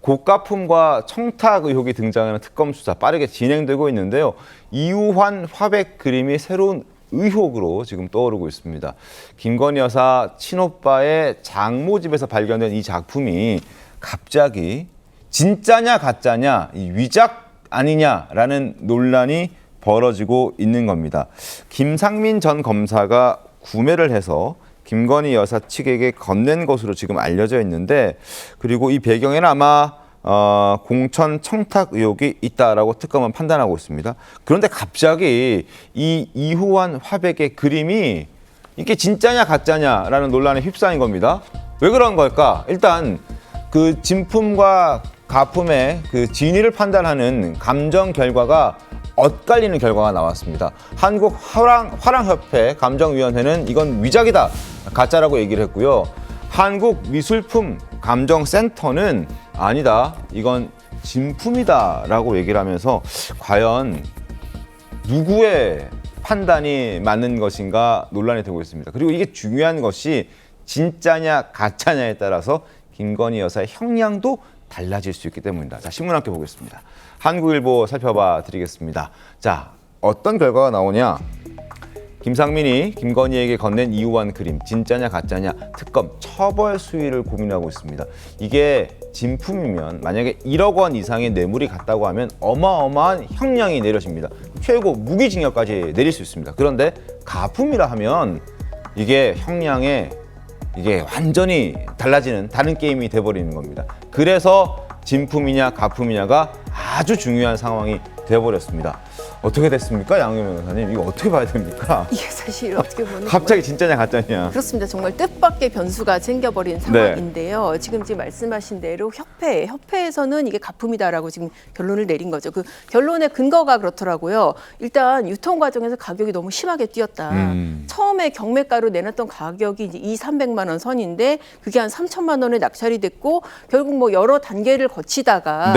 고가품과 청탁 의혹이 등장하는 특검 수사 빠르게 진행되고 있는데요. 이우환 화백 그림이 새로운 의혹으로 지금 떠오르고 있습니다. 김건희 여사 친오빠의 장모 집에서 발견된 이 작품이 갑자기 진짜냐 가짜냐, 이 위작 아니냐라는 논란이 벌어지고 있는 겁니다. 김상민 전 검사가 구매를 해서 김건희 여사 측에게 건넨 것으로 지금 알려져 있는데, 그리고 이 배경에는 아마 공천 청탁 의혹이 있다라고 특검은 판단하고 있습니다. 그런데 갑자기 이 이우환 화백의 그림이 이게 진짜냐 가짜냐라는 논란에 휩싸인 겁니다. 왜 그런 걸까? 일단 그 진품과 가품의 그 진위를 판단하는 감정 결과가 엇갈리는 결과가 나왔습니다. 한국 화랑협회 감정위원회는 이건 위작이다, 가짜라고 얘기를 했고요. 한국미술품 감정센터는 아니다, 이건 진품이다라고 얘기를 하면서 과연 누구의 판단이 맞는 것인가 논란이 되고 있습니다. 그리고 이게 중요한 것이 진짜냐 가짜냐에 따라서 김건희 여사의 형량도 달라질 수 있기 때문입니다. 자, 신문 함께 보겠습니다. 한국일보 살펴봐 드리겠습니다. 자, 어떤 결과가 나오냐? 김상민이 김건희에게 건넨 이우환 그림 진짜냐 가짜냐, 특검 처벌 수위를 고민하고 있습니다. 이게 진품이면 만약에 1억 원 이상의 뇌물이 갔다고 하면 어마어마한 형량이 내려집니다. 최고 무기징역까지 내릴 수 있습니다. 그런데 가품이라 하면 이게 형량에 이게 완전히 달라지는 다른 게임이 돼버리는 겁니다. 그래서 진품이냐 가품이냐가 아주 중요한 상황이 되어버렸습니다. 어떻게 됐습니까, 양효명 변호사님? 이거 어떻게 봐야 됩니까? 이게 사실 어떻게 보면 갑자기 진짜냐 가짜냐. 그렇습니다. 정말 뜻밖의 변수가 생겨버린 상황인데요. 지금 말씀하신 대로 협회에서는 이게 가품이다라고 지금 결론을 내린 거죠. 그 결론의 근거가 그렇더라고요. 일단 유통 과정에서 가격이 너무 심하게 뛰었다. 처음에 경매가로 내놨던 가격이 이제 200~300만 원 선인데 그게 한 3천만 원에 낙찰이 됐고, 결국 뭐 여러 단계를 거치다가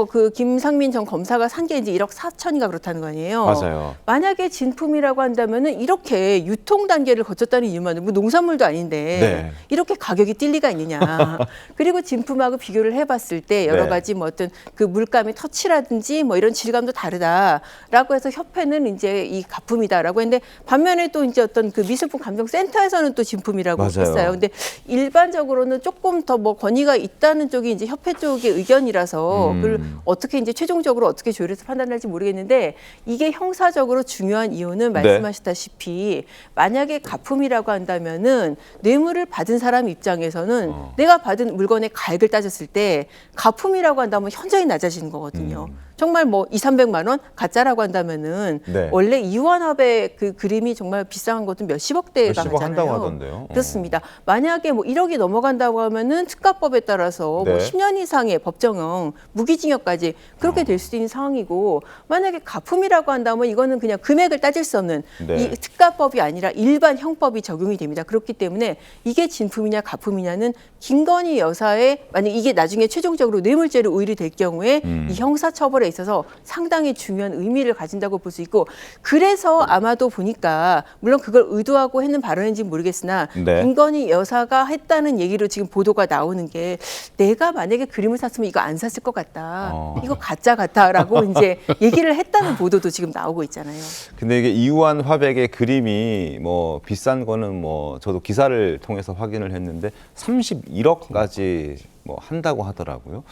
그 김상민 전 검사가 산 게 이제 1억 4천인가 그렇다는 거 아니에요. 맞아요. 만약에 진품이라고 한다면은 이렇게 유통 단계를 거쳤다는 이유만으로 뭐 농산물도 아닌데 이렇게 가격이 뛸 리가 있느냐. 그리고 진품하고 비교를 해봤을 때 여러 가지 뭐 어떤 그 물감의 터치라든지 뭐 이런 질감도 다르다라고 해서 협회는 이제 이 가품이다라고 했는데, 반면에 또 이제 어떤 그 미술품 감정센터에서는 또 진품이라고 했어요. 근데 일반적으로는 조금 더 뭐 권위가 있다는 쪽이 이제 협회 쪽의 의견이라서 그걸 어떻게 이제 최종적으로 어떻게 조율해서 판단할지 모르겠는데, 이게 형사적으로 중요한 이유는 말씀하셨다시피 만약에 가품이라고 한다면은 뇌물을 받은 사람 입장에서는 내가 받은 물건의 가액을 따졌을 때 가품이라고 한다면 현저히 낮아지는 거거든요. 정말 뭐 200~300만 원 가짜라고 한다면은 원래 이우환 화백 그 그림이 정말 비싼 것도 몇십억 대가 몇십억 하잖아요. 한다고 하던데요. 그렇습니다. 만약에 뭐 1억이 넘어간다고 하면은 특가법에 따라서 뭐 10년 이상의 법정형, 무기징역까지 그렇게 될 수도 있는 상황이고, 만약에 가품이라고 한다면 이거는 그냥 금액을 따질 수 없는 이 특가법이 아니라 일반 형법이 적용이 됩니다. 그렇기 때문에 이게 진품이냐 가품이냐는 김건희 여사의, 만약 이게 나중에 최종적으로 뇌물죄로 의율이 될 경우에 이 형사처벌에 있어서 상당히 중요한 의미를 가진다고 볼 수 있고, 그래서 아마도 보니까 물론 그걸 의도하고 했는 발언인지 모르겠으나 김건희 여사가 했다는 얘기로 지금 보도가 나오는 게, 내가 만약에 그림을 샀으면 이거 안 샀을 것 같다. 이거 가짜 같다라고 이제 얘기를 했다는 보도도 지금 나오고 있잖아요. 근데 이게 이우환 화백의 그림이 뭐 비싼 거는 뭐 저도 기사를 통해서 확인을 했는데 31억까지 뭐 한다고 하더라고요.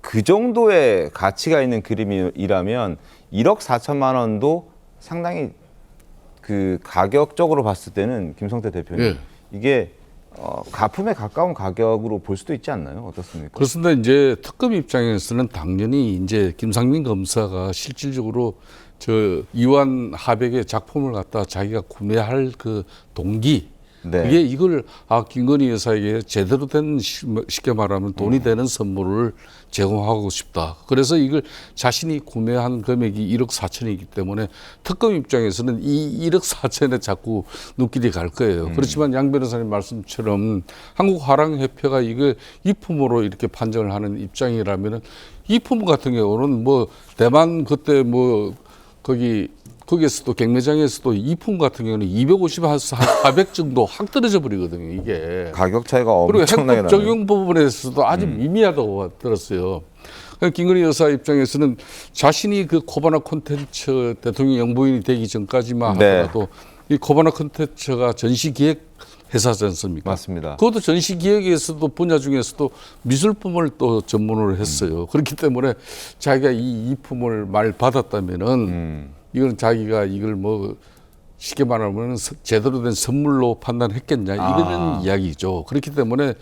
그 정도의 가치가 있는 그림이라면 1억 4천만 원도 상당히 그 가격적으로 봤을 때는 김성태 대표님 이게 가품에 가까운 가격으로 볼 수도 있지 않나요? 어떻습니까? 그렇습니다. 이제 특검 입장에서는 당연히 이제 김상민 검사가 실질적으로 저 이우환 화백의 작품을 갖다 자기가 구매할 그 동기, 이게 이걸 김건희 여사에게 제대로 된, 쉽게 말하면 돈이 되는 선물을 제공하고 싶다. 그래서 이걸 자신이 구매한 금액이 1억 4천이기 때문에 특검 입장에서는 이 1억 4천에 자꾸 눈길이 갈 거예요. 그렇지만 양 변호사님 말씀처럼 한국화랑협회가 이걸 이품으로 이렇게 판정을 하는 입장이라면은 이품 같은 경우는 뭐 대만 그때 뭐 거기 거기에서도 경매장에서도 이품 같은 경우는 250에서 한 400 정도 확 떨어져 버리거든요. 이게. 가격 차이가 그리고 엄청나게 해법 나요. 적용 부분에서도 아주 미미하다고 들었어요. 김건희 여사 입장에서는 자신이 그 코바나 콘텐츠 대통령 영부인이 되기 전까지만 네. 하더라도 이 코바나 콘텐츠가 전시기획 회사지 않습니까? 맞습니다. 그것도 전시기획에서도 분야 중에서도 미술품을 또 전문으로 했어요. 그렇기 때문에 자기가 이 이품을 말 받았다면은 이건 자기가 이걸 뭐 쉽게 말하면 제대로 된 선물로 판단했겠냐 이런 이야기죠. 그렇기 때문에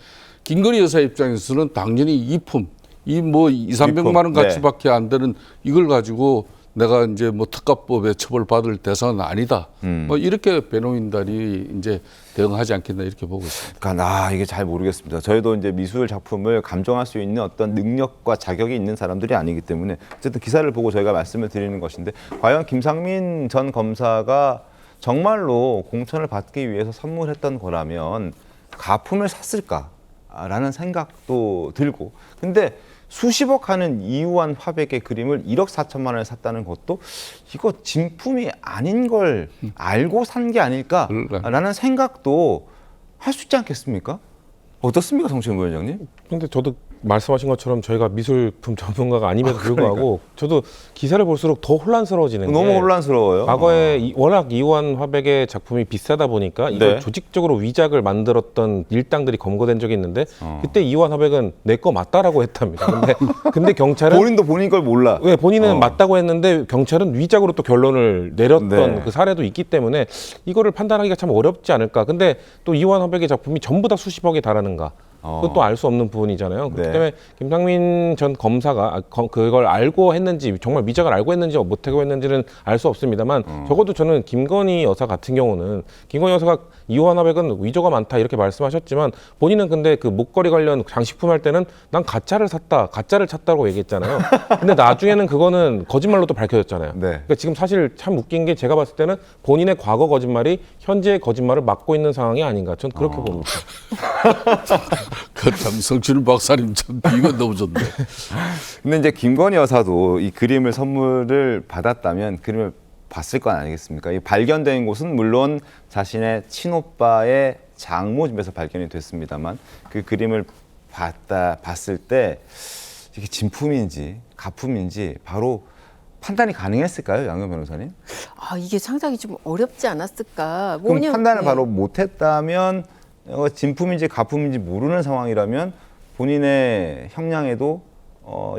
김건희 여사 입장에서는 당연히 이품 이 뭐 200~300만 원 네. 가치밖에 안 되는 이걸 가지고 내가 이제 뭐 특가법에 처벌받을 대상은 아니다. 뭐 이렇게 변호인단이 이제 대응하지 않겠나 이렇게 보고 있습니다. 그러니까 이게 잘 모르겠습니다. 저희도 이제 미술 작품을 감정할 수 있는 어떤 능력과 자격이 있는 사람들이 아니기 때문에 어쨌든 기사를 보고 저희가 말씀을 드리는 것인데 과연 김상민 전 검사가 정말로 공천을 받기 위해서 선물했던 거라면 가품을 샀을까라는 생각도 들고 근데 수십억 하는 이우환 화백의 그림을 1억 4천만 원에 샀다는 것도 이거 진품이 아닌 걸 알고 산 게 아닐까라는 생각도 할 수 있지 않겠습니까? 어떻습니까, 정치현 부위원장님? 근데 저도 말씀하신 것처럼 저희가 미술품 전문가가 아님에도 불구하고 저도 기사를 볼수록 더 혼란스러워지는 너무 게 혼란스러워요. 과거에 워낙 이우환 화백의 작품이 비싸다 보니까 이걸 네. 조직적으로 위작을 만들었던 일당들이 검거된 적이 있는데 그때 이우환 화백은 내 거 맞다라고 했답니다. 근데 경찰은 본인도 본인 걸 몰라. 왜 본인은 맞다고 했는데 경찰은 위작으로 또 결론을 내렸던 네. 그 사례도 있기 때문에 이거를 판단하기가 참 어렵지 않을까. 근데 또 이우환 화백의 작품이 전부 다 수십억에 달하는가. 그것도 알 수 없는 부분이잖아요. 그렇기 네. 때문에 김상민 전 검사가 그걸 알고 했는지 정말 위작을 알고 했는지 못하고 했는지는 알 수 없습니다만 적어도 저는 김건희 여사 같은 경우는 김건희 여사가 이우환 화백은 위조가 많다 이렇게 말씀하셨지만 본인은 근데 그 목걸이 관련 장식품 할 때는 난 가짜를 샀다, 가짜를 찼다고 얘기했잖아요. 근데 나중에는 그거는 거짓말로 또 밝혀졌잖아요. 네. 그러니까 지금 사실 참 웃긴 게 제가 봤을 때는 본인의 과거 거짓말이 현재의 거짓말을 막고 있는 상황이 아닌가. 전 그렇게 봅니다. 그참 성춘 박사님 참 이건 너무 좋네. 근데 이제 김건희 여사도 이 그림을 선물을 받았다면 그림을 봤을 건 아니겠습니까? 이 발견된 곳은 물론 자신의 친오빠의 장모 집에서 발견이 됐습니다만 그 그림을 봤을 때 이게 진품인지 가품인지 바로 판단이 가능했을까요, 양현 변호사님? 이게 상당히 좀 어렵지 않았을까. 그럼 뭐냐, 판단을 네. 바로 못했다면 진품인지 가품인지 모르는 상황이라면 본인의 형량에도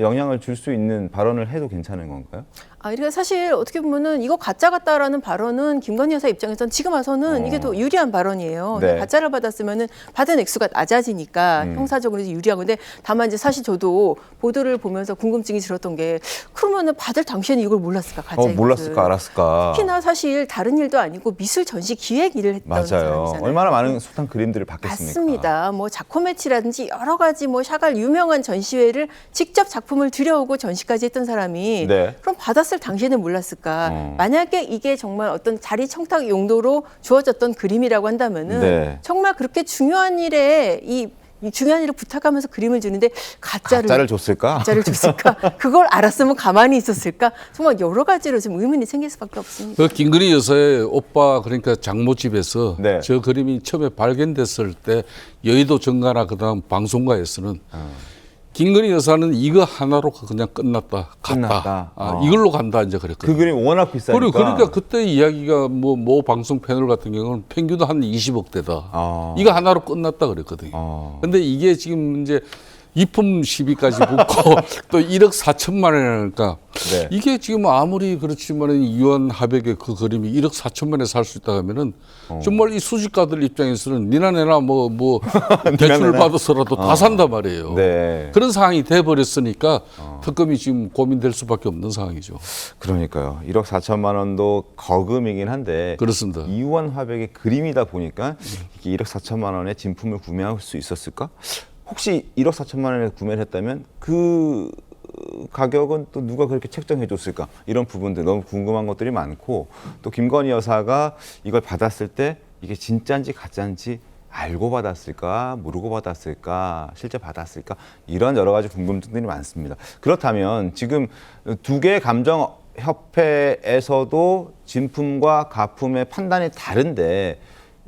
영향을 줄 수 있는 발언을 해도 괜찮은 건가요? 그러니까 사실 어떻게 보면은 이거 가짜 같다라는 발언은 김건희 여사 입장에서는 지금 와서는 이게 더 유리한 발언이에요. 네. 가짜를 받았으면은 받은 액수가 낮아지니까 형사적으로 이제 유리한 건데 다만 이제 사실 저도 보도를 보면서 궁금증이 들었던 게 그러면은 받을 당시에는 이걸 몰랐을까 가짜인 몰랐을까 것을. 알았을까. 특히나 사실 다른 일도 아니고 미술 전시 기획 일을 했던 맞아요. 사람이잖아요. 얼마나 많은 숱한 그림들을 받겠습니까? 맞습니다. 뭐 자코매치라든지 여러 가지 뭐 샤갈 유명한 전시회를 직접 작품을 들여오고 전시까지 했던 사람이 네. 그럼 받았을 당시에는 몰랐을까? 만약에 이게 정말 어떤 자리 청탁 용도로 주어졌던 그림이라고 한다면은 네. 정말 그렇게 중요한 일에 이 중요한 일을 부탁하면서 그림을 주는데 가짜를 줬을까? 줬을까? 그걸 알았으면 가만히 있었을까? 정말 여러 가지로 좀 의문이 생길 수밖에 없습니다. 그 김건희 여사의 오빠 그러니까 장모 집에서 네. 저 그림이 처음에 발견됐을 때 여의도 정가나 그다음 방송가에서는 김건희 여사는 이거 하나로 그냥 끝났다. 끝났다. 이걸로 간다 이제 그랬거든요. 그 그림 워낙 비싸니까. 그리고 그러니까 그때 이야기가 뭐 방송 패널 같은 경우는 평균도 한 20억대다. 이거 하나로 끝났다 그랬거든요. 근데 이게 지금 이제 이품 시비까지 붙고 또 1억 4천만 원이니까 네. 이게 지금 아무리 그렇지만 이우환 화백의 그 그림이 1억 4천만 원에 살 수 있다 하면은 정말 이 수집가들 입장에서는 니나 내나 뭐 대출을 받아서라도 다 산단 말이에요. 네. 그런 상황이 돼 버렸으니까 특검이 지금 고민될 수밖에 없는 상황이죠. 그러니까요. 1억 4천만 원도 거금이긴 한데 그렇습니다. 이우환 화백의 그림이다 보니까 이게 1억 4천만 원에 진품을 구매할 수 있었을까? 혹시 1억 4천만 원에 구매를 했다면 그 가격은 또 누가 그렇게 책정해 줬을까? 이런 부분들 너무 궁금한 것들이 많고 또 김건희 여사가 이걸 받았을 때 이게 진짜인지 가짜인지 알고 받았을까? 모르고 받았을까? 실제 받았을까? 이런 여러 가지 궁금증들이 많습니다. 그렇다면 지금 두 개의 감정 협회에서도 진품과 가품의 판단이 다른데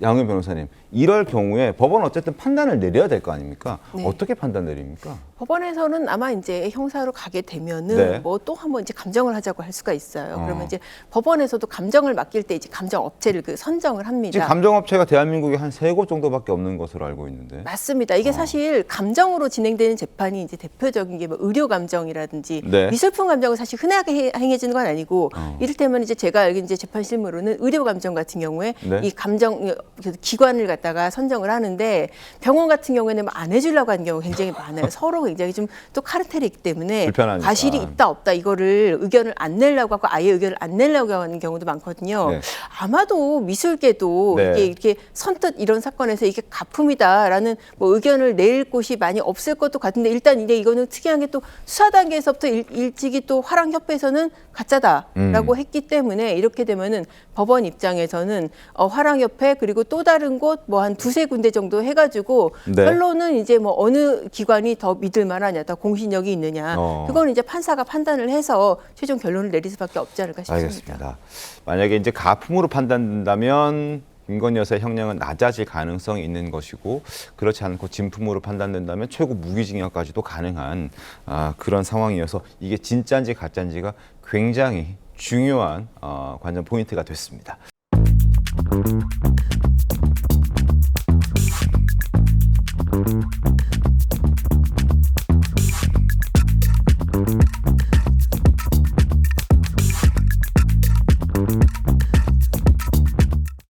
양현 변호사님, 이럴 경우에 법원은 어쨌든 판단을 내려야 될 거 아닙니까? 네. 어떻게 판단 내립니까? 법원에서는 아마 이제 형사로 가게 되면은 네. 뭐 또 한번 이제 감정을 하자고 할 수가 있어요. 그러면 이제 법원에서도 감정을 맡길 때 이제 감정 업체를 그 선정을 합니다. 지금 감정업체가 대한민국에 한 3곳 정도밖에 없는 것으로 알고 있는데. 맞습니다. 이게 사실 감정으로 진행되는 재판이 이제 대표적인 게 뭐 의료 감정이라든지 네. 미술품 감정은 사실 흔하게 행해지는 건 아니고 이를테면 이제 제가 알기로 이제 재판 실무로는 의료 감정 같은 경우에 네. 이 감정 기관을 갖다가 선정을 하는데 병원 같은 경우에는 뭐안 해주려고 하는 경우가 굉장히 많아요. 서로 굉장히 좀 또 카르텔이 있기 때문에 불편하니까. 과실이 있다 없다 이거를 의견을 안 내려고 하고 아예 의견을 안 내려고 하는 경우도 많거든요. 네. 아마도 미술계도 네. 이게 이렇게 선뜻 이런 사건에서 이게 가품이다라는 뭐 의견을 낼 곳이 많이 없을 것도 같은데 일단 이거는 특이한 게 또 수사 단계에서부터 일찍이 또 화랑협회에서는 가짜다라고 했기 때문에 이렇게 되면은 법원 입장에서는 화랑협회 그리고 또 다른 곳 뭐 한 두세 군데 정도 해가지고 네. 결론은 이제 뭐 어느 기관이 더 믿을 만하냐, 더 공신력이 있느냐 그거는 이제 판사가 판단을 해서 최종 결론을 내릴 수밖에 없지 않을까 싶습니다. 알겠습니다. 만약에 이제 가품으로 판단된다면 김건희 여사의 형량은 낮아질 가능성이 있는 것이고 그렇지 않고 진품으로 판단된다면 최고 무기징역까지도 가능한 그런 상황이어서 이게 진짜인지 가짜인지가 굉장히 중요한 관전 포인트가 됐습니다.